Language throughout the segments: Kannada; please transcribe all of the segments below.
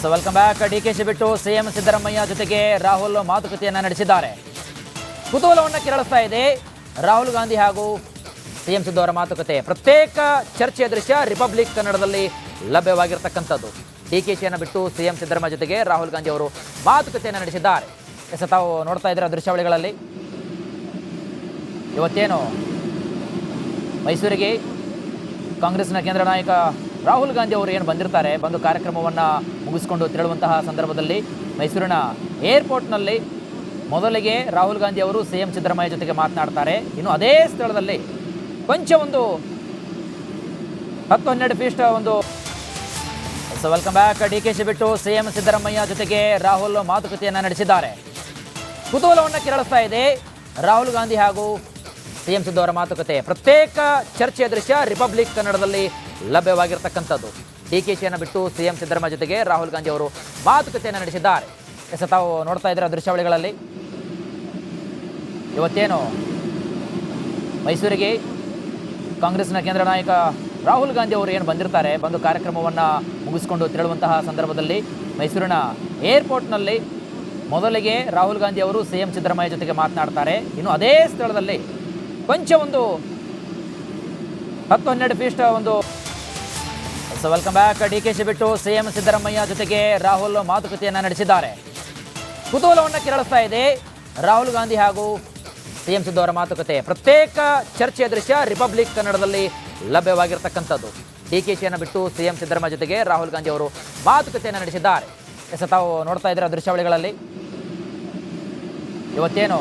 So welcome back. ಡಿಕೆಶಿ ಬಿಟ್ಟು ಸಿಎಂ ಸಿದ್ದರಾಮಯ್ಯ ಜೊತೆಗೆ ರಾಹುಲ್ ಮಾತುಕತೆಯನ್ನು ನಡೆಸಿದ್ದಾರೆ. ಕುತೂಹಲವನ್ನು ಕೆರಳಿಸ್ತಾ ಇದೆ ರಾಹುಲ್ ಗಾಂಧಿ ಹಾಗೂ ಸಿಎಂ ಸಿದ್ದು ಅವರ ಮಾತುಕತೆ. ಪ್ರತ್ಯೇಕ ಚರ್ಚೆಯ ದೃಶ್ಯ ರಿಪಬ್ಲಿಕ್ ಕನ್ನಡದಲ್ಲಿ ಲಭ್ಯವಾಗಿರತಕ್ಕಂಥದ್ದು. ಡಿಕೆಶಿಯನ್ನು ಬಿಟ್ಟು ಸಿಎಂ ಸಿದ್ದರಾಮಯ್ಯ ಜೊತೆಗೆ ರಾಹುಲ್ ಗಾಂಧಿ ಅವರು ಮಾತುಕತೆಯನ್ನು ನಡೆಸಿದ್ದಾರೆ. ತಾವು ನೋಡ್ತಾ ಇದ್ದೀರಾ ದೃಶ್ಯಾವಳಿಗಳಲ್ಲಿ. ಇವತ್ತೇನು ಮೈಸೂರಿಗೆ ಕಾಂಗ್ರೆಸ್ನ ಕೇಂದ್ರ ನಾಯಕ ರಾಹುಲ್ ಗಾಂಧಿ ಅವರು ಏನು ಬಂದಿರ್ತಾರೆ, ಬಂದು ಕಾರ್ಯಕ್ರಮವನ್ನು ಮುಗಿಸ್ಕೊಂಡು ತೆರಳುವಂತಹ ಸಂದರ್ಭದಲ್ಲಿ ಮೈಸೂರಿನ ಏರ್ಪೋರ್ಟ್ನಲ್ಲಿ ಮೊದಲಿಗೆ ರಾಹುಲ್ ಗಾಂಧಿ ಅವರು ಸಿಎಂ ಸಿದ್ದರಾಮಯ್ಯ ಜೊತೆಗೆ ಮಾತನಾಡ್ತಾರೆ. ಇನ್ನು ಅದೇ ಸ್ಥಳದಲ್ಲಿ ಕೊಂಚ ಒಂದು 10-12 ಫೀಟ್ ಒಂದು ವೆಲ್ಕಮ್ ಬ್ಯಾಕ್. ಡಿಕೆಶಿ ಬಿಟ್ಟು ಸಿಎಂ ಸಿದ್ದರಾಮಯ್ಯ ಜೊತೆಗೆ ರಾಹುಲ್ ಮಾತುಕತೆಯನ್ನು ನಡೆಸಿದ್ದಾರೆ. ಕುತೂಹಲವನ್ನು ಕೆರಳಿಸ್ತಾ ಇದೆ ರಾಹುಲ್ ಗಾಂಧಿ ಹಾಗೂ ಸಿಎಂ ಸಿದ್ದು ಅವರ ಮಾತುಕತೆ. ಪ್ರತ್ಯೇಕ ಚರ್ಚೆಯ ದೃಶ್ಯ ರಿಪಬ್ಲಿಕ್ ಕನ್ನಡದಲ್ಲಿ ಲಭ್ಯವಾಗಿರತಕ್ಕಂಥದ್ದು. ಡಿಕೆಶಿಯನ್ನು ಬಿಟ್ಟು ಸಿಎಂ ಸಿದ್ದರಾಮಯ್ಯ ಜೊತೆಗೆ ರಾಹುಲ್ ಗಾಂಧಿ ಅವರು ಮಾತುಕತೆಯನ್ನು ನಡೆಸಿದ್ದಾರೆ. ತಾವು ನೋಡ್ತಾ ಇದ್ದೀರಾ ದೃಶ್ಯಾವಳಿಗಳಲ್ಲಿ. ಇವತ್ತೇನು ಮೈಸೂರಿಗೆ ಕಾಂಗ್ರೆಸ್ನ ಕೇಂದ್ರ ನಾಯಕ ರಾಹುಲ್ ಗಾಂಧಿ ಅವರು ಏನು ಬಂದಿರ್ತಾರೆ, ಬಂದು ಕಾರ್ಯಕ್ರಮವನ್ನು ಮುಗಿಸ್ಕೊಂಡು ತೆರಳುವಂತಹ ಸಂದರ್ಭದಲ್ಲಿ ಮೈಸೂರಿನ ಏರ್ಪೋರ್ಟ್ನಲ್ಲಿ ಮೊದಲಿಗೆ ರಾಹುಲ್ ಗಾಂಧಿ ಅವರು ಸಿಎಂ ಸಿದ್ದರಾಮಯ್ಯ ಜೊತೆಗೆ ಮಾತನಾಡ್ತಾರೆ. ಇನ್ನು ಅದೇ ಸ್ಥಳದಲ್ಲಿ ಕೊಂಚ ಒಂದು 10-12 ಫೀಟ್ ಒಂದು ವೆಲ್ಕಮ್ ಬ್ಯಾಕ್. ಡಿಕೆಶಿ ಬಿಟ್ಟು ಸಿಎಂ ಸಿದ್ದರಾಮಯ್ಯ ಜೊತೆಗೆ ರಾಹುಲ್ ಮಾತುಕತೆಯನ್ನು ನಡೆಸಿದ್ದಾರೆ. ಕುತೂಹಲವನ್ನು ಕೆರಳಿಸ್ತಾ ಇದೆ ರಾಹುಲ್ ಗಾಂಧಿ ಹಾಗೂ ಸಿಎಂ ಸಿದ್ದು ಅವರ ಮಾತುಕತೆ. ಪ್ರತ್ಯೇಕ ಚರ್ಚೆಯ ದೃಶ್ಯ ರಿಪಬ್ಲಿಕ್ ಕನ್ನಡದಲ್ಲಿ ಲಭ್ಯವಾಗಿರತಕ್ಕಂಥದ್ದು. ಡಿಕೆಶಿಯನ್ನು ಬಿಟ್ಟು ಸಿಎಂ ಸಿದ್ದರಾಮಯ್ಯ ಜೊತೆಗೆ ರಾಹುಲ್ ಗಾಂಧಿ ಅವರು ಮಾತುಕತೆಯನ್ನು ನಡೆಸಿದ್ದಾರೆ. ತಾವು ನೋಡ್ತಾ ಇದ್ದೀರಾ ದೃಶ್ಯಾವಳಿಗಳಲ್ಲಿ. ಇವತ್ತೇನು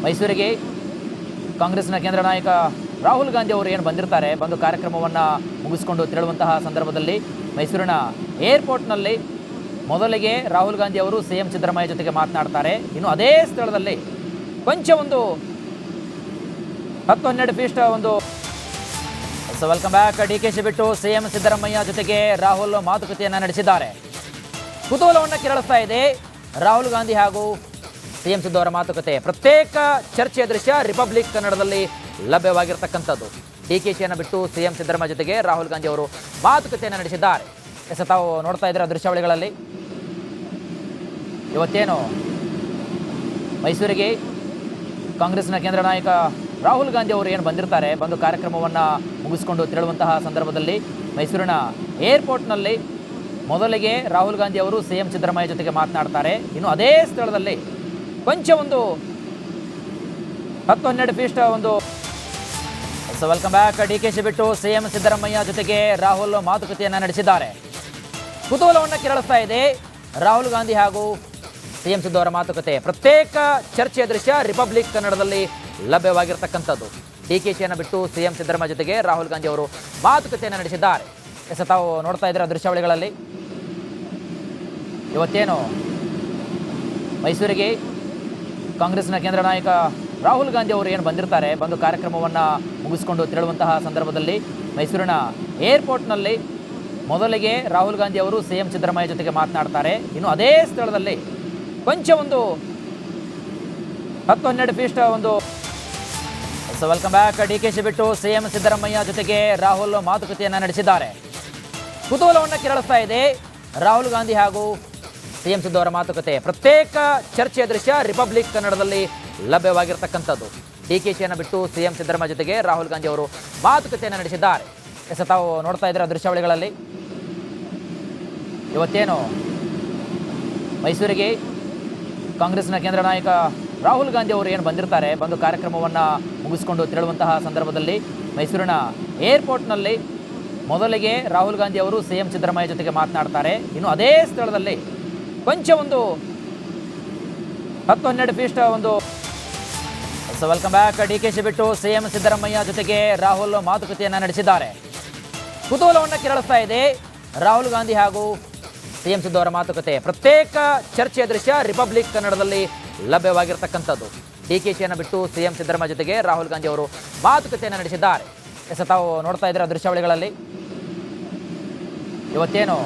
ಮೈಸೂರಿಗೆ ಕಾಂಗ್ರೆಸ್ನ ಕೇಂದ್ರ ನಾಯಕ ರಾಹುಲ್ ಗಾಂಧಿ ಅವರು ಏನು ಬಂದಿರ್ತಾರೆ, ಬಂದು ಕಾರ್ಯಕ್ರಮವನ್ನು ಮುಗಿಸ್ಕೊಂಡು ತೆರಳುವಂತಹ ಸಂದರ್ಭದಲ್ಲಿ ಮೈಸೂರಿನ ಏರ್ಪೋರ್ಟ್ನಲ್ಲಿ ಮೊದಲಿಗೆ ರಾಹುಲ್ ಗಾಂಧಿ ಅವರು ಸಿಎಂ ಸಿದ್ದರಾಮಯ್ಯ ಜೊತೆಗೆ ಮಾತನಾಡ್ತಾರೆ. ಇನ್ನು ಅದೇ ಸ್ಥಳದಲ್ಲಿ ಕೊಂಚ ಒಂದು 10-12 ಫೀಟ್ ಒಂದು ವೆಲ್ಕಮ್ ಬ್ಯಾಕ್. ಡಿಕೆಶಿ ಬಿಟ್ಟು ಸಿಎಂ ಸಿದ್ದರಾಮಯ್ಯ ಜೊತೆಗೆ ರಾಹುಲ್ ಮಾತುಕತೆಯನ್ನು ನಡೆಸಿದ್ದಾರೆ. ಕುತೂಹಲವನ್ನು ಕೆರಳಿಸ್ತಾ ಇದೆ ರಾಹುಲ್ ಗಾಂಧಿ ಹಾಗೂ ಸಿಎಂ ಸಿದ್ದು ಅವರ ಮಾತುಕತೆ. ಪ್ರತ್ಯೇಕ ಚರ್ಚೆಯ ದೃಶ್ಯ ರಿಪಬ್ಲಿಕ್ ಕನ್ನಡದಲ್ಲಿ ಲಭ್ಯವಾಗಿರತಕ್ಕಂಥದ್ದು. ಡಿಕೆಶಿಯನ್ನು ಬಿಟ್ಟು ಸಿಎಂ ಸಿದ್ದರಾಮಯ್ಯ ಜೊತೆಗೆ ರಾಹುಲ್ ಗಾಂಧಿ ಅವರು ಮಾತುಕತೆಯನ್ನು ನಡೆಸಿದ್ದಾರೆ. ತಾವು ನೋಡ್ತಾ ಇದ್ದೀರಾ ದೃಶ್ಯಾವಳಿಗಳಲ್ಲಿ. ಇವತ್ತೇನು ಮೈಸೂರಿಗೆ ಕಾಂಗ್ರೆಸ್ನ ಕೇಂದ್ರ ನಾಯಕ ರಾಹುಲ್ ಗಾಂಧಿ ಅವರು ಏನು ಬಂದಿರ್ತಾರೆ, ಬಂದು ಕಾರ್ಯಕ್ರಮವನ್ನು ಮುಗಿಸ್ಕೊಂಡು ತೆರಳುವಂತಹ ಸಂದರ್ಭದಲ್ಲಿ ಮೈಸೂರಿನ ಏರ್ಪೋರ್ಟ್ನಲ್ಲಿ ಮೊದಲಿಗೆ ರಾಹುಲ್ ಗಾಂಧಿ ಅವರು ಸಿಎಂ ಸಿದ್ದರಾಮಯ್ಯ ಜೊತೆಗೆ ಮಾತನಾಡ್ತಾರೆ. ಇನ್ನು ಅದೇ ಸ್ಥಳದಲ್ಲಿ ಕೊಂಚ ಒಂದು 10-12 ಫೀಟ್ ಒಂದು ವೆಲ್ಕಮ್ ಬ್ಯಾಕ್. ಡಿಕೆಶಿ ಬಿಟ್ಟು ಸಿಎಂ ಸಿದ್ದರಾಮಯ್ಯ ಜೊತೆಗೆ ರಾಹುಲ್ ಮಾತುಕತೆಯನ್ನು ನಡೆಸಿದ್ದಾರೆ. ಕುತೂಹಲವನ್ನು ಕೆರಳಿಸ್ತಾ ಇದೆ ರಾಹುಲ್ ಗಾಂಧಿ ಹಾಗೂ ಸಿಎಂ ಸಿದ್ದು ಅವರ ಮಾತುಕತೆ. ಪ್ರತ್ಯೇಕ ಚರ್ಚೆಯ ದೃಶ್ಯ ರಿಪಬ್ಲಿಕ್ ಕನ್ನಡದಲ್ಲಿ ಲಭ್ಯವಾಗಿರತಕ್ಕಂಥದ್ದು. ಡಿಕೆಶಿಯನ್ನು ಬಿಟ್ಟು ಸಿಎಂ ಸಿದ್ದರಾಮಯ್ಯ ಜೊತೆಗೆ ರಾಹುಲ್ ಗಾಂಧಿ ಅವರು ಮಾತುಕತೆಯನ್ನು ನಡೆಸಿದ್ದಾರೆ. ತಾವು ನೋಡ್ತಾ ಇದ್ದೀರಾ ದೃಶ್ಯಾವಳಿಗಳಲ್ಲಿ. ಇವತ್ತೇನು ಮೈಸೂರಿಗೆ ಕಾಂಗ್ರೆಸ್ನ ಕೇಂದ್ರ ನಾಯಕ ರಾಹುಲ್ ಗಾಂಧಿ ಅವರು ಏನು ಬಂದಿರ್ತಾರೆ, ಬಂದು ಕಾರ್ಯಕ್ರಮವನ್ನು ಮುಗಿಸ್ಕೊಂಡು ತೆರಳುವಂತಹ ಸಂದರ್ಭದಲ್ಲಿ ಮೈಸೂರಿನ ಏರ್ಪೋರ್ಟ್ನಲ್ಲಿ ಮೊದಲಿಗೆ ರಾಹುಲ್ ಗಾಂಧಿ ಅವರು ಸಿಎಂ ಸಿದ್ದರಾಮಯ್ಯ ಜೊತೆಗೆ ಮಾತನಾಡ್ತಾರೆ. ಇನ್ನು ಅದೇ ಸ್ಥಳದಲ್ಲಿ ಕೊಂಚ ಒಂದು 10-12 ಫೀಟ್ ಒಂದು ವೆಲ್ಕಮ್ ಬ್ಯಾಕ್. ಡಿಕೆಶಿ ಬಿಟ್ಟು ಸಿಎಂ ಸಿದ್ದರಾಮಯ್ಯ ಜೊತೆಗೆ ರಾಹುಲ್ ಮಾತುಕತೆಯನ್ನು ನಡೆಸಿದ್ದಾರೆ. ಕುತೂಹಲವನ್ನು ಕೆರಳಿಸ್ತಾ ಇದೆ ರಾಹುಲ್ ಗಾಂಧಿ ಹಾಗೂ ಸಿಎಂ ಸಿದ್ದು ಅವರ ಮಾತುಕತೆ. ಪ್ರತ್ಯೇಕ ಚರ್ಚೆಯ ದೃಶ್ಯ ರಿಪಬ್ಲಿಕ್ ಕನ್ನಡದಲ್ಲಿ ಲಭ್ಯವಾಗಿರತಕ್ಕಂಥದ್ದು. ಡಿಕೆಶಿಯನ್ನು ಬಿಟ್ಟು ಸಿಎಂ ಸಿದ್ದರಾಮಯ್ಯ ಜೊತೆಗೆ ರಾಹುಲ್ ಗಾಂಧಿ ಅವರು ಮಾತುಕತೆಯನ್ನು ನಡೆಸಿದ್ದಾರೆ. ತಾವು ನೋಡ್ತಾ ಇದ್ದೀರಾ ದೃಶ್ಯಾವಳಿಗಳಲ್ಲಿ. ಇವತ್ತೇನು ಮೈಸೂರಿಗೆ ಕಾಂಗ್ರೆಸ್ನ ಕೇಂದ್ರ ನಾಯಕ ರಾಹುಲ್ ಗಾಂಧಿ ಅವರು ಏನು ಬಂದಿರ್ತಾರೆ, ಬಂದು ಕಾರ್ಯಕ್ರಮವನ್ನು ಮುಗಿಸ್ಕೊಂಡು ತೆರಳುವಂತಹ ಸಂದರ್ಭದಲ್ಲಿ ಮೈಸೂರಿನ ಏರ್ಪೋರ್ಟ್ನಲ್ಲಿ ಮೊದಲಿಗೆ ರಾಹುಲ್ ಗಾಂಧಿ ಅವರು ಸಿಎಂ ಸಿದ್ದರಾಮಯ್ಯ ಜೊತೆಗೆ ಮಾತನಾಡ್ತಾರೆ. ಇನ್ನು ಅದೇ ಸ್ಥಳದಲ್ಲಿ ಕೊಂಚ ಒಂದು 10-12 ಫೀಟ್ ಒಂದು ವೆಲ್ಕಮ್ ಬ್ಯಾಕ್. ಡಿಕೆಶಿ ಬಿಟ್ಟು ಸಿಎಂ ಸಿದ್ದರಾಮಯ್ಯ ಜೊತೆಗೆ ರಾಹುಲ್ ಮಾತುಕತೆಯನ್ನು ನಡೆಸಿದ್ದಾರೆ. ಕುತೂಹಲವನ್ನು ಕೆರಳಿಸ್ತಾ ಇದೆ ರಾಹುಲ್ ಗಾಂಧಿ ಹಾಗೂ ಸಿಎಂ ಸಿದ್ದು ಅವರ ಮಾತುಕತೆ. ಪ್ರತ್ಯೇಕ ಚರ್ಚೆಯ ದೃಶ್ಯ ರಿಪಬ್ಲಿಕ್ ಕನ್ನಡದಲ್ಲಿ ಲಭ್ಯವಾಗಿರತಕ್ಕಂಥದ್ದು. ಡಿಕೆಶಿಯನ್ನು ಬಿಟ್ಟು ಸಿಎಂ ಸಿದ್ದರಾಮಯ್ಯ ಜೊತೆಗೆ ರಾಹುಲ್ ಗಾಂಧಿ ಅವರು ಮಾತುಕತೆಯನ್ನು ನಡೆಸಿದ್ದಾರೆ. ತಾವು ನೋಡ್ತಾ ಇದ್ದೀರಾ ದೃಶ್ಯಾವಳಿಗಳಲ್ಲಿ. ಇವತ್ತೇನು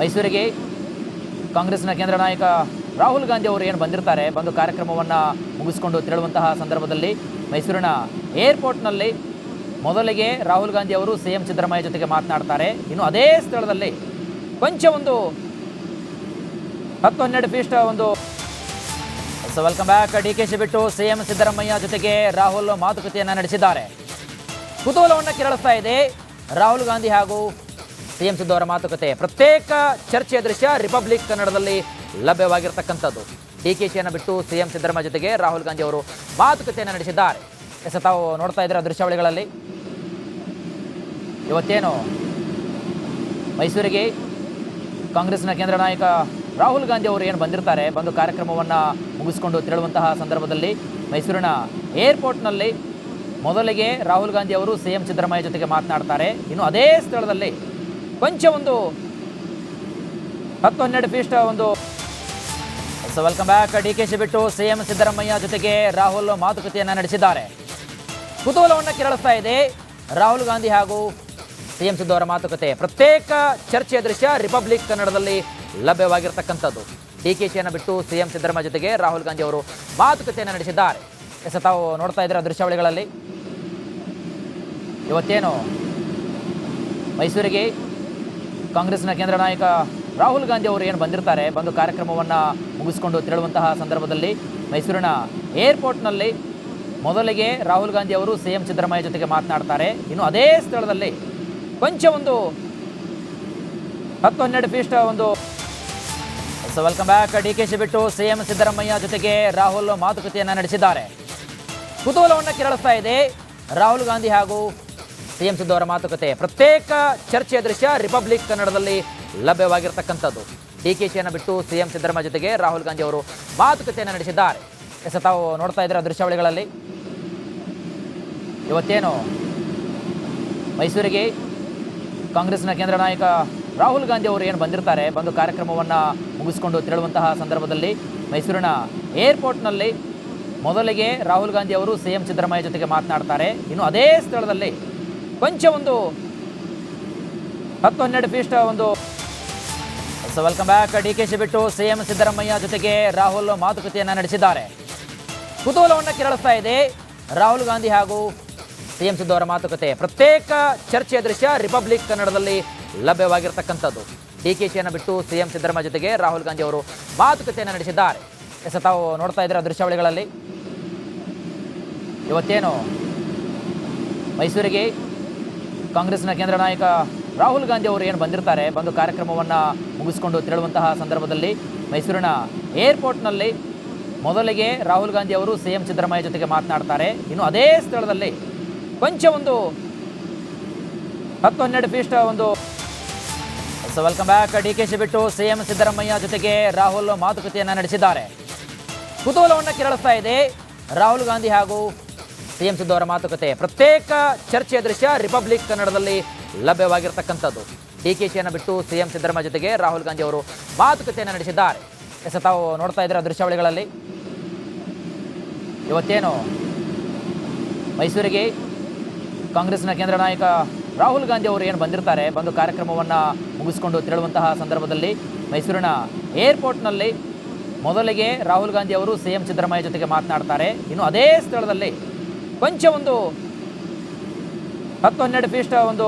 ಮೈಸೂರಿಗೆ ಕಾಂಗ್ರೆಸ್ನ ಕೇಂದ್ರ ನಾಯಕ ರಾಹುಲ್ ಗಾಂಧಿ ಅವರು ಏನು ಬಂದಿರ್ತಾರೆ, ಬಂದು ಕಾರ್ಯಕ್ರಮವನ್ನು ಮುಗಿಸ್ಕೊಂಡು ತೆರಳುವಂತಹ ಸಂದರ್ಭದಲ್ಲಿ ಮೈಸೂರಿನ ಏರ್ಪೋರ್ಟ್ನಲ್ಲಿ ಮೊದಲಿಗೆ ರಾಹುಲ್ ಗಾಂಧಿ ಅವರು ಸಿಎಂ ಸಿದ್ದರಾಮಯ್ಯ ಜೊತೆಗೆ ಮಾತನಾಡ್ತಾರೆ. ಇನ್ನು ಅದೇ ಸ್ಥಳದಲ್ಲಿ ಕೊಂಚ ಒಂದು 10-12 ಫೀಟ್ ಒಂದು. Welcome back. ಡಿಕೆಶಿ ಬಿಟ್ಟು ಸಿಎಂ ಸಿದ್ದರಾಮಯ್ಯ ಜೊತೆಗೆ ರಾಹುಲ್ ಮಾತುಕತೆಯನ್ನು ನಡೆಸಿದ್ದಾರೆ. ಕುತೂಹಲವನ್ನು ಕೆರಳಿಸ್ತಾ ಇದೆ ರಾಹುಲ್ ಗಾಂಧಿ ಹಾಗೂ ಸಿಎಂ ಸಿದ್ದು ಅವರ ಮಾತುಕತೆ. ಪ್ರತ್ಯೇಕ ಚರ್ಚೆಯ ದೃಶ್ಯ ರಿಪಬ್ಲಿಕ್ ಕನ್ನಡದಲ್ಲಿ ಲಭ್ಯವಾಗಿರ್ತಕ್ಕಂಥದ್ದು. ಡಿಕೆಶಿಯನ್ನು ಬಿಟ್ಟು ಸಿಎಂ ಸಿದ್ದರಾಮಯ್ಯ ಜೊತೆಗೆ ರಾಹುಲ್ ಗಾಂಧಿ ಅವರು ಮಾತುಕತೆಯನ್ನು ನಡೆಸಿದ್ದಾರೆ. ತಾವು ನೋಡ್ತಾ ಇದ್ದೀರಾ ದೃಶ್ಯಾವಳಿಗಳಲ್ಲಿ. ಇವತ್ತೇನು ಮೈಸೂರಿಗೆ ಕಾಂಗ್ರೆಸ್ನ ಕೇಂದ್ರ ನಾಯಕ ರಾಹುಲ್ ಗಾಂಧಿ ಅವರು ಏನು ಬಂದಿರ್ತಾರೆ, ಬಂದು ಕಾರ್ಯಕ್ರಮವನ್ನು ಮುಗಿಸ್ಕೊಂಡು ತೆರಳುವಂತಹ ಸಂದರ್ಭದಲ್ಲಿ ಮೈಸೂರಿನ ಏರ್ಪೋರ್ಟ್ನಲ್ಲಿ ಮೊದಲಿಗೆ ರಾಹುಲ್ ಗಾಂಧಿ ಅವರು ಸಿಎಂ ಸಿದ್ದರಾಮಯ್ಯ ಜೊತೆಗೆ ಮಾತನಾಡ್ತಾರೆ. ಇನ್ನು ಅದೇ ಸ್ಥಳದಲ್ಲಿ ಕೊಂಚ ಒಂದು 10-12 ಫೀಟ್ ಒಂದು. Welcome back. ಡಿಕೆಶಿ ಬಿಟ್ಟು ಸಿಎಂ ಸಿದ್ದರಾಮಯ್ಯ ಜೊತೆಗೆ ರಾಹುಲ್ ಮಾತುಕತೆಯನ್ನು ನಡೆಸಿದ್ದಾರೆ. ಕುತೂಹಲವನ್ನು ಕೆರಳಿಸ್ತಾ ಇದೆ ರಾಹುಲ್ ಗಾಂಧಿ ಹಾಗೂ ಸಿಎಂ ಸಿದ್ದು ಅವರ ಮಾತುಕತೆ. ಪ್ರತ್ಯೇಕ ಚರ್ಚೆಯ ದೃಶ್ಯ ರಿಪಬ್ಲಿಕ್ ಕನ್ನಡದಲ್ಲಿ ಲಭ್ಯವಾಗಿರ್ತಕ್ಕಂಥದ್ದು. ಡಿಕೆಶಿಯನ್ನು ಬಿಟ್ಟು ಸಿಎಂ ಸಿದ್ದರಾಮಯ್ಯ ಜೊತೆಗೆ ರಾಹುಲ್ ಗಾಂಧಿ ಅವರು ಮಾತುಕತೆಯನ್ನು ನಡೆಸಿದ್ದಾರೆ. ತಾವು ನೋಡ್ತಾ ಇದ್ದೀರಾ ದೃಶ್ಯಾವಳಿಗಳಲ್ಲಿ. ಇವತ್ತೇನು ಮೈಸೂರಿಗೆ ಕಾಂಗ್ರೆಸ್ನ ಕೇಂದ್ರ ನಾಯಕ ರಾಹುಲ್ ಗಾಂಧಿ ಅವರು ಏನು ಬಂದಿರ್ತಾರೆ, ಬಂದು ಕಾರ್ಯಕ್ರಮವನ್ನು ಮುಗಿಸ್ಕೊಂಡು ತೆರಳುವಂತಹ ಸಂದರ್ಭದಲ್ಲಿ ಮೈಸೂರಿನ ಏರ್ಪೋರ್ಟ್ನಲ್ಲಿ ಮೊದಲಿಗೆ ರಾಹುಲ್ ಗಾಂಧಿ ಅವರು ಸಿಎಂ ಸಿದ್ದರಾಮಯ್ಯ ಜೊತೆಗೆ ಮಾತನಾಡ್ತಾರೆ. ಇನ್ನು ಅದೇ ಸ್ಥಳದಲ್ಲಿ ಕೊಂಚ ಒಂದು 10-12 ಫೀಟ್ ಒಂದು. Welcome back. ಡಿಕೆಶಿ ಬಿಟ್ಟು ಸಿಎಂ ಸಿದ್ದರಾಮಯ್ಯ ಜೊತೆಗೆ ರಾಹುಲ್ ಮಾತುಕತೆಯನ್ನು ನಡೆಸಿದ್ದಾರೆ. ಕುತೂಹಲವನ್ನು ಕೆರಳಿಸ್ತಾ ಇದೆ ರಾಹುಲ್ ಗಾಂಧಿ ಹಾಗೂ ಸಿಎಂ ಸಿದ್ದು ಅವರ ಮಾತುಕತೆ. ಪ್ರತ್ಯೇಕ ಚರ್ಚೆಯ ದೃಶ್ಯ ರಿಪಬ್ಲಿಕ್ ಕನ್ನಡದಲ್ಲಿ ಲಭ್ಯವಾಗಿರ್ತಕ್ಕಂಥದ್ದು. ಡಿಕೆಶಿಯನ್ನು ಬಿಟ್ಟು ಸಿಎಂ ಸಿದ್ದರಾಮಯ್ಯ ಜೊತೆಗೆ ರಾಹುಲ್ ಗಾಂಧಿ ಅವರು ಮಾತುಕತೆಯನ್ನು ನಡೆಸಿದ್ದಾರೆ. ತಾವು ನೋಡ್ತಾ ಇದ್ದೀರಾ ದೃಶ್ಯಾವಳಿಗಳಲ್ಲಿ. ಇವತ್ತೇನು ಮೈಸೂರಿಗೆ ಕಾಂಗ್ರೆಸ್ನ ಕೇಂದ್ರ ನಾಯಕ ರಾಹುಲ್ ಗಾಂಧಿ ಅವರು ಏನು ಬಂದಿರ್ತಾರೆ, ಬಂದು ಕಾರ್ಯಕ್ರಮವನ್ನು ಮುಗಿಸ್ಕೊಂಡು ತೆರಳುವಂತಹ ಸಂದರ್ಭದಲ್ಲಿ ಮೈಸೂರಿನ ಏರ್ಪೋರ್ಟ್ನಲ್ಲಿ ಮೊದಲಿಗೆ ರಾಹುಲ್ ಗಾಂಧಿ ಅವರು ಸಿಎಂ ಸಿದ್ದರಾಮಯ್ಯ ಜೊತೆಗೆ ಮಾತನಾಡ್ತಾರೆ. ಇನ್ನು ಅದೇ ಸ್ಥಳದಲ್ಲಿ ಕೊಂಚ ಒಂದು 10-12 ಫೀಟ್ ಒಂದು. Welcome back. ಡಿಕೆಶಿ ಬಿಟ್ಟು ಸಿಎಂ ಸಿದ್ದರಾಮಯ್ಯ ಜೊತೆಗೆ ರಾಹುಲ್ ಮಾತುಕತೆಯನ್ನು ನಡೆಸಿದ್ದಾರೆ. ಕುತೂಹಲವನ್ನು ಕೆರಳಿಸ್ತಾ ಇದೆ ರಾಹುಲ್ ಗಾಂಧಿ ಹಾಗೂ ಸಿಎಂ ಸಿದ್ದು ಅವರ ಮಾತುಕತೆ. ಪ್ರತ್ಯೇಕ ಚರ್ಚೆಯ ದೃಶ್ಯ ರಿಪಬ್ಲಿಕ್ ಕನ್ನಡದಲ್ಲಿ ಲಭ್ಯವಾಗಿರ್ತಕ್ಕಂಥದ್ದು. ಡಿಕೆಶಿಯನ್ನು ಬಿಟ್ಟು ಸಿಎಂ ಸಿದ್ದರಾಮಯ್ಯ ಜೊತೆಗೆ ರಾಹುಲ್ ಗಾಂಧಿ ಅವರು ಮಾತುಕತೆಯನ್ನು ನಡೆಸಿದ್ದಾರೆ. ತಾವು ನೋಡ್ತಾ ಇದ್ದೀರಾ ದೃಶ್ಯಾವಳಿಗಳಲ್ಲಿ. ಇವತ್ತೇನು ಮೈಸೂರಿಗೆ ಕಾಂಗ್ರೆಸ್ನ ಕೇಂದ್ರ ನಾಯಕ ರಾಹುಲ್ ಗಾಂಧಿ ಅವರು ಏನು ಬಂದಿರ್ತಾರೆ, ಬಂದು ಕಾರ್ಯಕ್ರಮವನ್ನು ಮುಗಿಸ್ಕೊಂಡು ತೆರಳುವಂತಹ ಸಂದರ್ಭದಲ್ಲಿ ಮೈಸೂರಿನ ಏರ್ಪೋರ್ಟ್ನಲ್ಲಿ ಮೊದಲಿಗೆ ರಾಹುಲ್ ಗಾಂಧಿ ಅವರು ಸಿಎಂ ಸಿದ್ದರಾಮಯ್ಯ ಜೊತೆಗೆ ಮಾತನಾಡ್ತಾರೆ. ಇನ್ನು ಅದೇ ಸ್ಥಳದಲ್ಲಿ ಕೊಂಚ ಒಂದು 10-12 ಫೀಟ್ ಒಂದು. Welcome back. ಡಿಕೆಶಿ ಬಿಟ್ಟು ಸಿಎಂ ಸಿದ್ದರಾಮಯ್ಯ ಜೊತೆಗೆ ರಾಹುಲ್ ಮಾತುಕತೆಯನ್ನು ನಡೆಸಿದ್ದಾರೆ. ಕುತೂಹಲವನ್ನು ಕೆರಳಿಸ್ತಾ ಇದೆ ರಾಹುಲ್ ಗಾಂಧಿ ಹಾಗೂ ಸಿಎಂ ಸಿದ್ದು ಅವರ ಮಾತುಕತೆ. ಪ್ರತ್ಯೇಕ ಚರ್ಚೆಯ ದೃಶ್ಯ ರಿಪಬ್ಲಿಕ್ ಕನ್ನಡದಲ್ಲಿ ಲಭ್ಯವಾಗಿರ್ತಕ್ಕಂಥದ್ದು. ಡಿಕೆಶಿಯನ್ನು ಬಿಟ್ಟು ಸಿಎಂ ಸಿದ್ದರಾಮಯ್ಯ ಜೊತೆಗೆ ರಾಹುಲ್ ಗಾಂಧಿ ಅವರು ಮಾತುಕತೆಯನ್ನು ನಡೆಸಿದ್ದಾರೆ. ತಾವು ನೋಡ್ತಾ ಇದ್ದೀರಾ ದೃಶ್ಯಾವಳಿಗಳಲ್ಲಿ. ಇವತ್ತೇನು ಮೈಸೂರಿಗೆ ಕಾಂಗ್ರೆಸ್ನ ಕೇಂದ್ರ ನಾಯಕ ರಾಹುಲ್ ಗಾಂಧಿ ಅವರು ಏನು ಬಂದಿರ್ತಾರೆ, ಬಂದು ಕಾರ್ಯಕ್ರಮವನ್ನು ಮುಗಿಸ್ಕೊಂಡು ತೆರಳುವಂತಹ ಸಂದರ್ಭದಲ್ಲಿ ಮೈಸೂರಿನ ಏರ್ಪೋರ್ಟ್ನಲ್ಲಿ ಮೊದಲಿಗೆ ರಾಹುಲ್ ಗಾಂಧಿ ಅವರು ಸಿಎಂ ಸಿದ್ದರಾಮಯ್ಯ ಜೊತೆಗೆ ಮಾತನಾಡ್ತಾರೆ. ಇನ್ನು ಅದೇ ಸ್ಥಳದಲ್ಲಿ ಕೊಂಚ ಒಂದು 10-12 ಫೀಟ್ ಒಂದು.